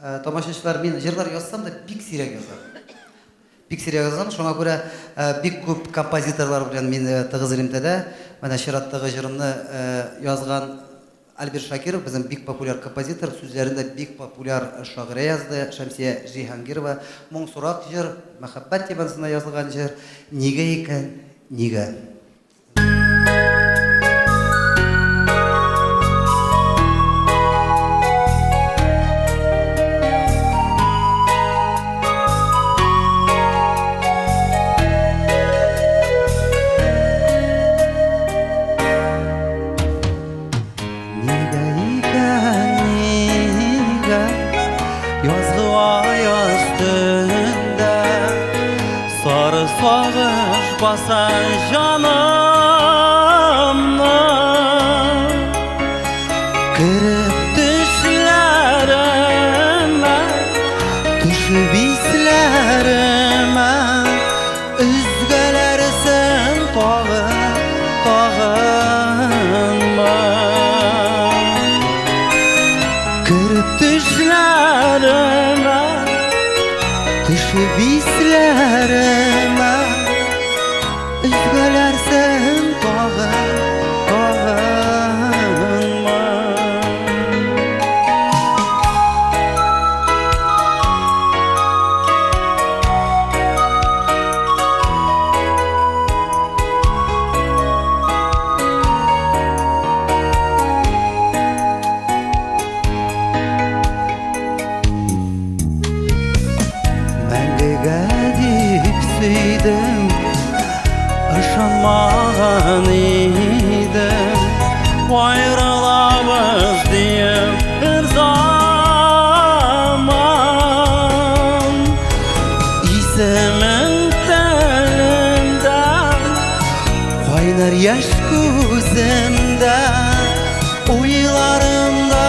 Тамашачылар, мен жырлар жазсам да бик сирек жазам. Бик сирек жазам, шуңа күрә бик күп композиторлар белән мин тыгыз элемтәдә. Менә чираттагы җырымны язган Альберт Шакиров, безнең бик популяр композитор, сүзләрендә бик популяр шагыйрә язды, Шәмсия Җиһангирова. Моң сурак җыр, мәхәббәт темасына язылган җыр. Нигә икән, нигә? Basa canımla kırıp düşlerime, düşüp hislerime, üzgelersin tağınma. Kırıp düşlerime, düşüp hislerime, üzgelersen tağınma. Мәңгегә дип сөйдем, ышанмаган идем, аерылабыз дип бер заман. Исемең телемдә, кайнар яшь күземдә, уйларымда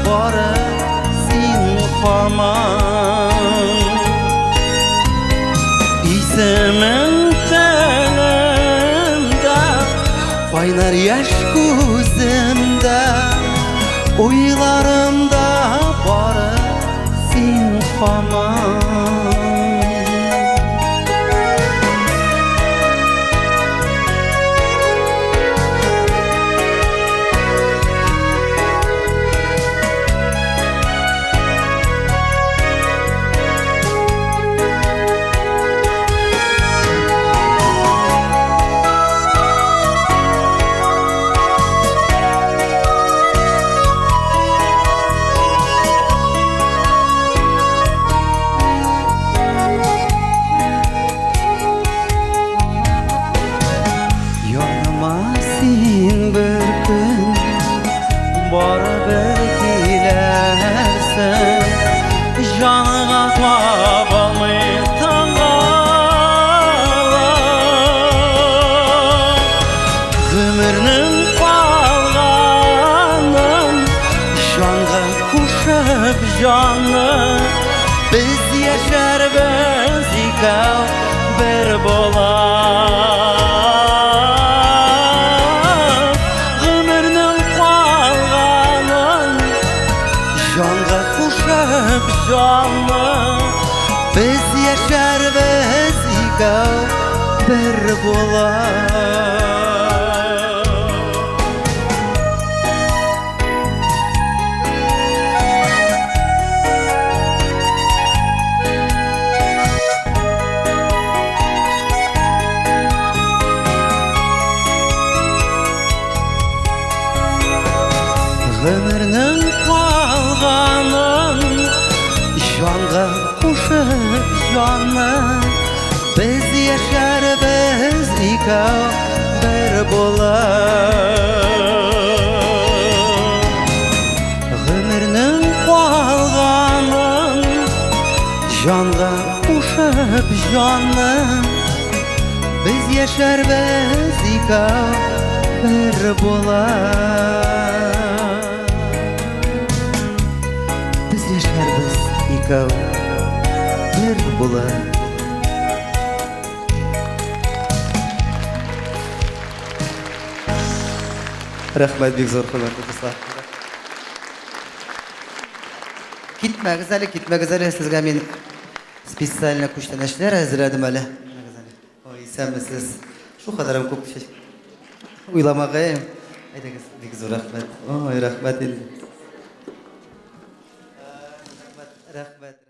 бары син һаман. Исемең kaynar yaş gözümde, uylarımda bari sen hamon. Canlı biz yaşar biz ikav bir bolar. Ömürnün kalganın canlı kuşap canlı biz yaşar biz ikav bir bolar. Ömürnün kalganın canlı kuşup canlı biz yaşar biz ikav bir bolar. Ömürnün kalganın canlı kuşup canlı biz yaşar biz ikav bir bolar. Ikav bir bolar. Рәхмәт, бик зур хөрмәтле дуслар. Китмәгез әле, сезгә мин специально күчтәнәчләр әзерләдем әле. Ой, исәнмесез. Шу кадәрем күп уйламагайым. Әйдәгез, бик зур рәхмәт. Ой, рәхмәт инде. Рәхмәт.